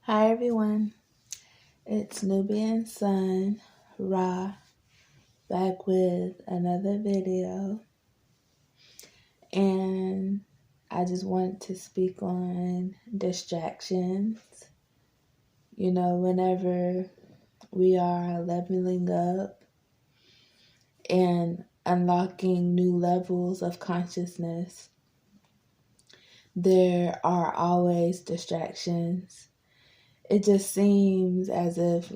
Hi everyone, it's Nubian Sun Ra back with another video, and I just want to speak on distractions. Whenever we are leveling up and unlocking new levels of consciousness, there are always distractions. It just seems as if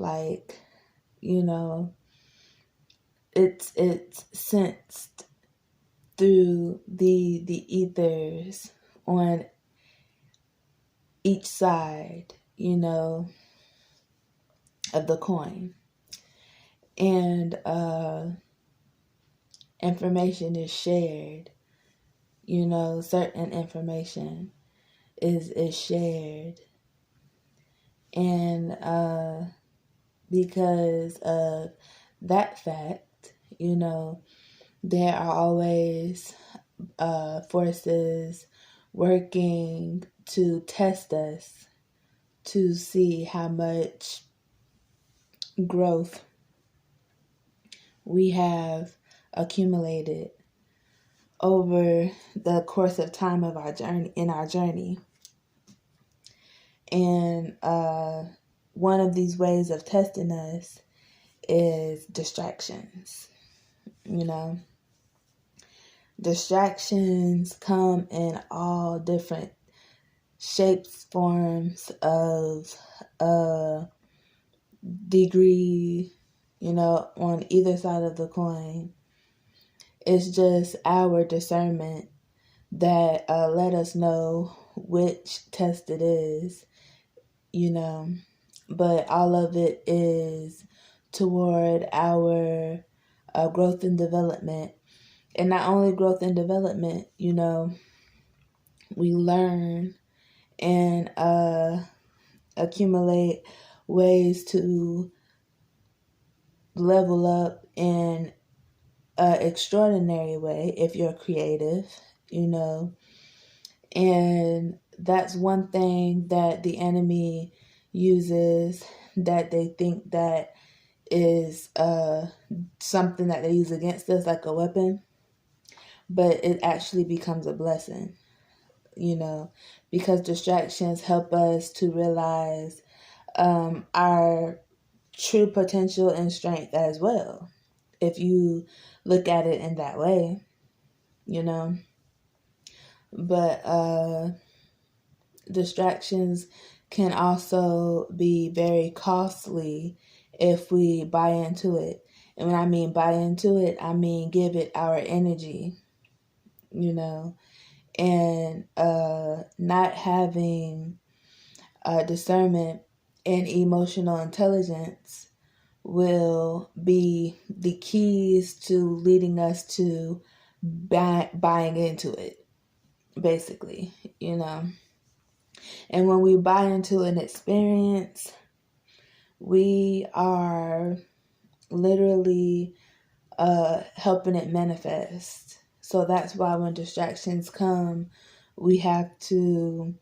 it's sensed through the ethers on each side, of the coin. And information is shared, certain information is shared. And because of that fact, there are always forces working to test us to see how much growth we have accumulated over the course of time of our journey. And one of these ways of testing us is distractions. Distractions come in all different shapes, forms of degree, on either side of the coin. It's just our discernment that let us know which test it is, but all of it is toward our growth and development. And not only growth and development, we learn and accumulate ways to level up in an extraordinary way if you're creative, and that's one thing that the enemy uses, that they think that is something that they use against us, like a weapon, but it actually becomes a blessing, because distractions help us to realize our true potential and strength as well, if you look at it in that way, But distractions can also be very costly if we buy into it. And when I mean buy into it, I mean give it our energy, and not having discernment and emotional intelligence will be the keys to leading us to buying into it, basically, And when we buy into an experience, we are literally helping it manifest. So that's why when distractions come, we have to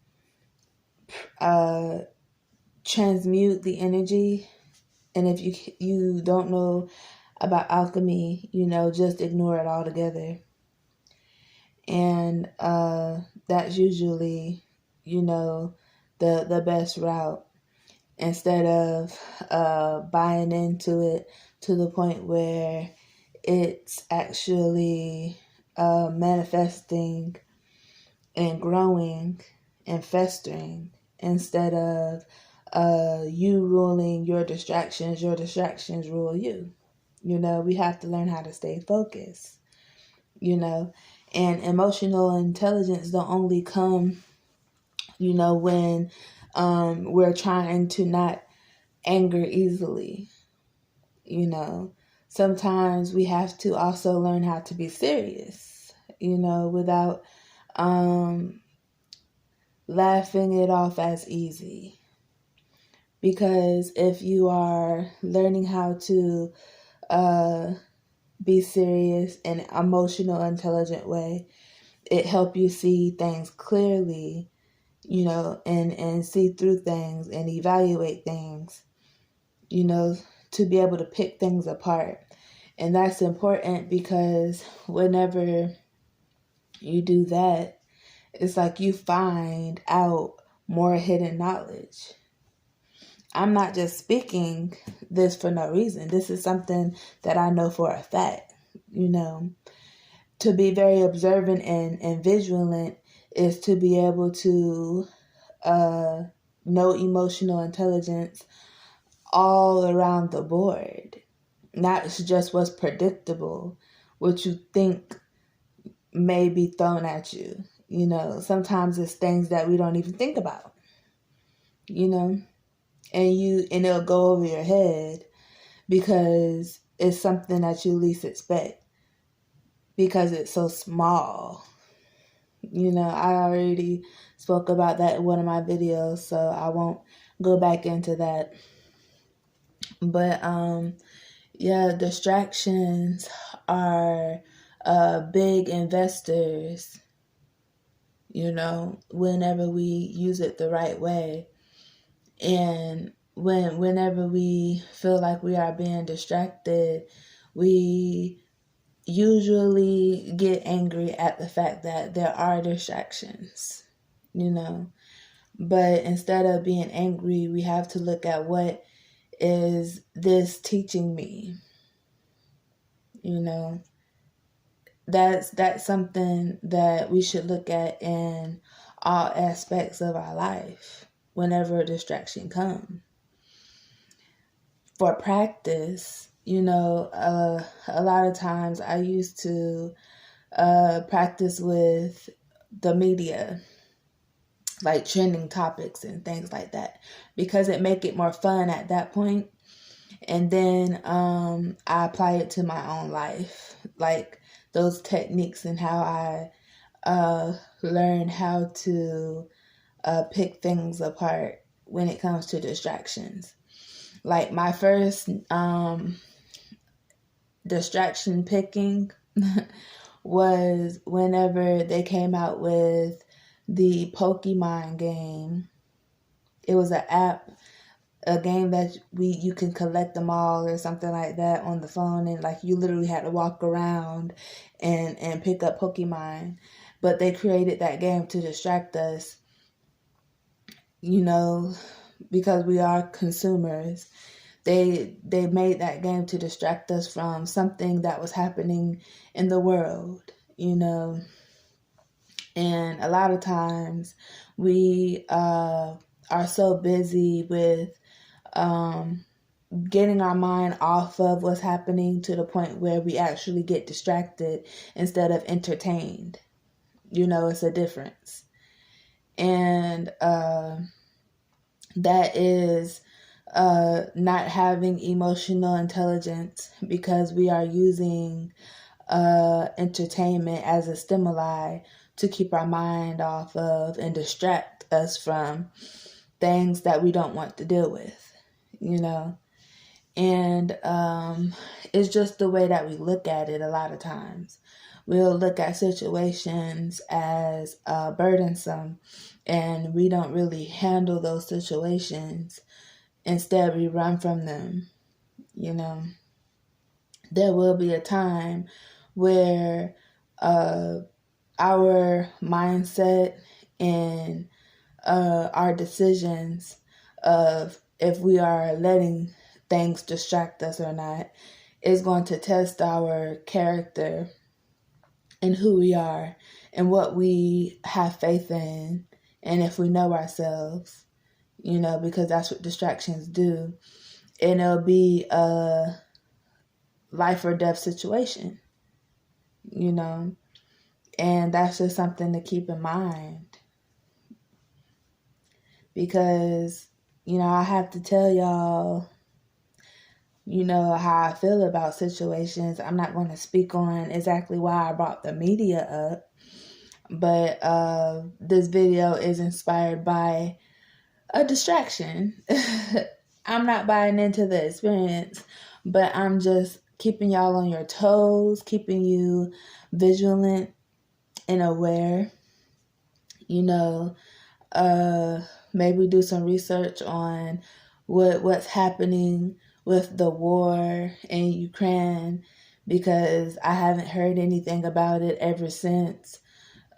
transmute the energy. And if you don't know about alchemy, just ignore it altogether. And that's usually, the best route, instead of buying into it to the point where it's actually manifesting and growing and festering, instead of you ruling your distractions rule you. We have to learn how to stay focused, and emotional intelligence don't only come, when we're trying to not anger easily. Sometimes we have to also learn how to be serious, without laughing it off as easy. Because if you are learning how to be serious in an emotional, intelligent way, it helps you see things clearly, and see through things and evaluate things, to be able to pick things apart. And that's important because whenever you do that, it's like you find out more hidden knowledge. I'm not just speaking this for no reason. This is something that I know for a fact. To be very observant and vigilant is to be able to know emotional intelligence all around the board. Not just what's predictable, what you think may be thrown at you. Sometimes it's things that we don't even think about. And it'll go over your head because it's something that you least expect because it's so small. I already spoke about that in one of my videos, so I won't go back into that. But distractions are big investors, whenever we use it the right way. And whenever we feel like we are being distracted, we usually get angry at the fact that there are distractions, But instead of being angry, we have to look at what is this teaching me? That's something that we should look at in all aspects of our life whenever a distraction comes. For practice, a lot of times I used to practice with the media, like trending topics and things like that, because it make it more fun at that point. And then I apply it to my own life, like those techniques and how I learn how to pick things apart when it comes to distractions. Like my first distraction picking was whenever they came out with the Pokemon game. It was an app, a game that you can collect them all or something like that on the phone, and like you literally had to walk around and pick up Pokemon. But they created that game to distract us, because we are consumers. They made that game to distract us from something that was happening in the world, And a lot of times we are so busy with getting our mind off of what's happening to the point where we actually get distracted instead of entertained. It's a difference. And that is not having emotional intelligence, because we are using entertainment as a stimuli to keep our mind off of and distract us from things that we don't want to deal with, And it's just the way that we look at it a lot of times. We'll look at situations as burdensome, and we don't really handle those situations. Instead, we run from them, There will be a time where our mindset and our decisions of if we are letting things distract us or not is going to test our character and who we are and what we have faith in, and if we know ourselves, because that's what distractions do. And it'll be a life or death situation, and that's just something to keep in mind, because, I have to tell y'all, how I feel about situations. I'm not going to speak on exactly why I brought the media up, but this video is inspired by a distraction. I'm not buying into the experience, but I'm just keeping y'all on your toes, keeping you vigilant and aware. maybe do some research on what's happening with the war in Ukraine, because I haven't heard anything about it ever since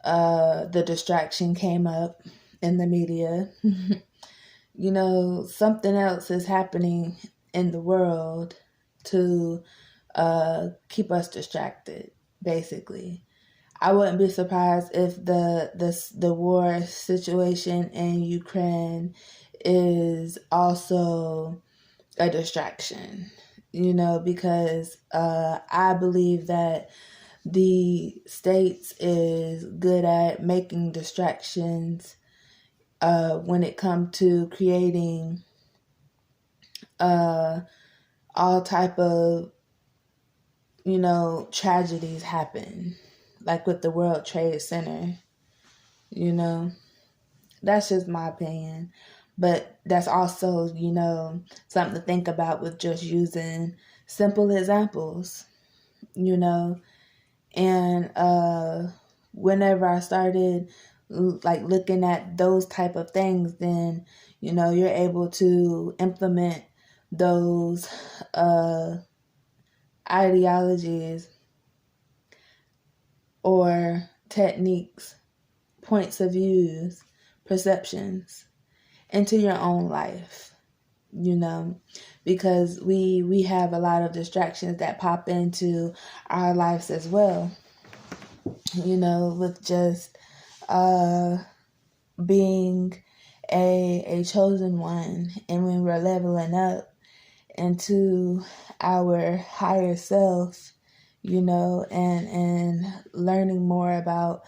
the distraction came up in the media. Something else is happening in the world to keep us distracted, basically. I wouldn't be surprised if the war situation in Ukraine is also a distraction, because I believe that the States is good at making distractions when it comes to creating all type of tragedies happen, like with the World Trade Center. That's just my opinion, but that's also something to think about with just using simple examples. And whenever I started like looking at those type of things, then you're able to implement those ideologies or techniques, points of views, perceptions into your own life, because we have a lot of distractions that pop into our lives as well, with just being a chosen one, and when we're leveling up into our higher self, and learning more about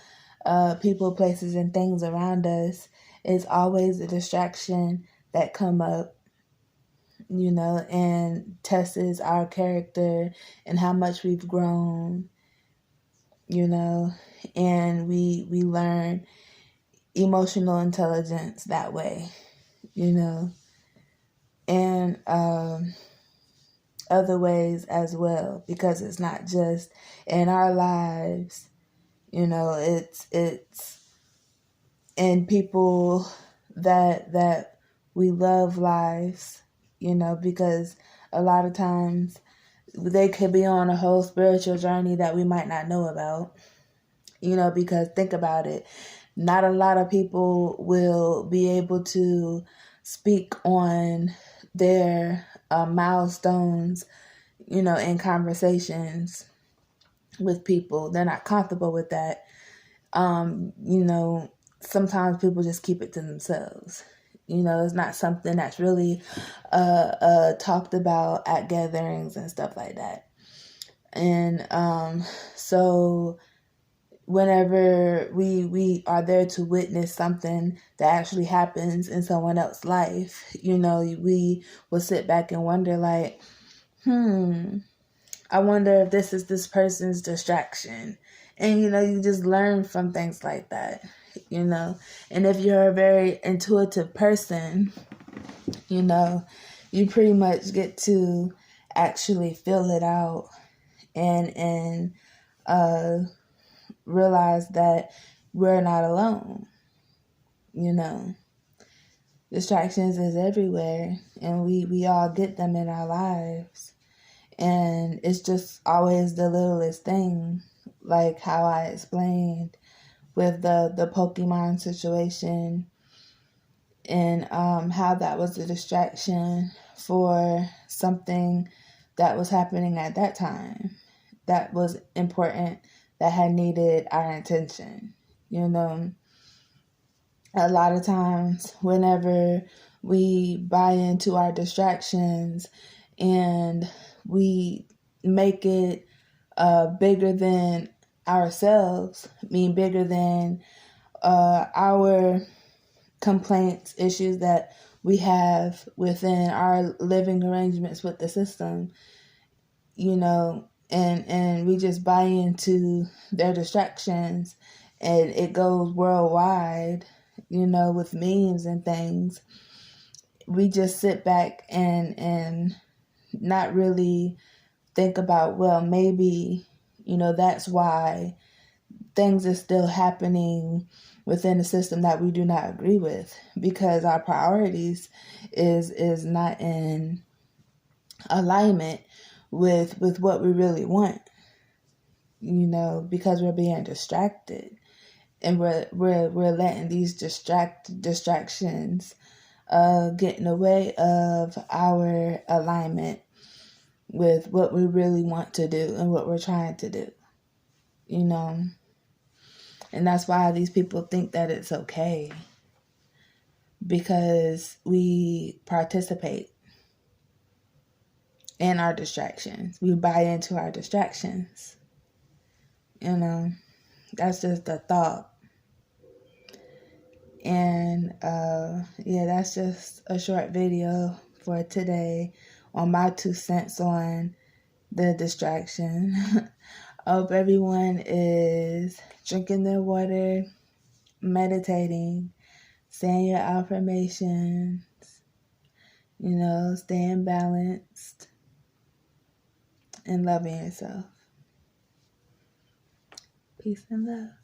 people, places, and things around us, is always a distraction that come up, and tests our character and how much we've grown, and we learn emotional intelligence that way, and other ways as well, because it's not just in our lives, it's in people that we love lives, because a lot of times they could be on a whole spiritual journey that we might not know about, because think about it, not a lot of people will be able to speak on their milestones, in conversations with people. They're not comfortable with that. Sometimes people just keep it to themselves. It's not something that's really talked about at gatherings and stuff like that. And so whenever we are there to witness something that actually happens in someone else's life, we will sit back and wonder like, I wonder if this is this person's distraction. And, you just learn from things like that, and if you're a very intuitive person, you pretty much get to actually feel it out and realize that we're not alone. Distractions is everywhere, and we all get them in our lives, and it's just always the littlest thing, like how I explained with the Pokemon situation, and how that was a distraction for something that was happening at that time that was important, that had needed our attention. A lot of times whenever we buy into our distractions and we make it bigger than ourselves, bigger than our complaints, issues that we have within our living arrangements with the system, and we just buy into their distractions, and it goes worldwide, with memes and things. We just sit back and not really think about, well, maybe, that's why things are still happening within a system that we do not agree with, because our priorities is not in alignment with what we really want, because we're being distracted, and we're letting these distractions get in the way of our alignment with what we really want to do and what we're trying to do, and that's why these people think that it's okay, because we participate in our distractions. We buy into our distractions. That's just a thought. And that's just a short video for today on my 2 cents on the distraction. I hope everyone is drinking their water, meditating, saying your affirmations, staying balanced, and loving yourself. Peace and love.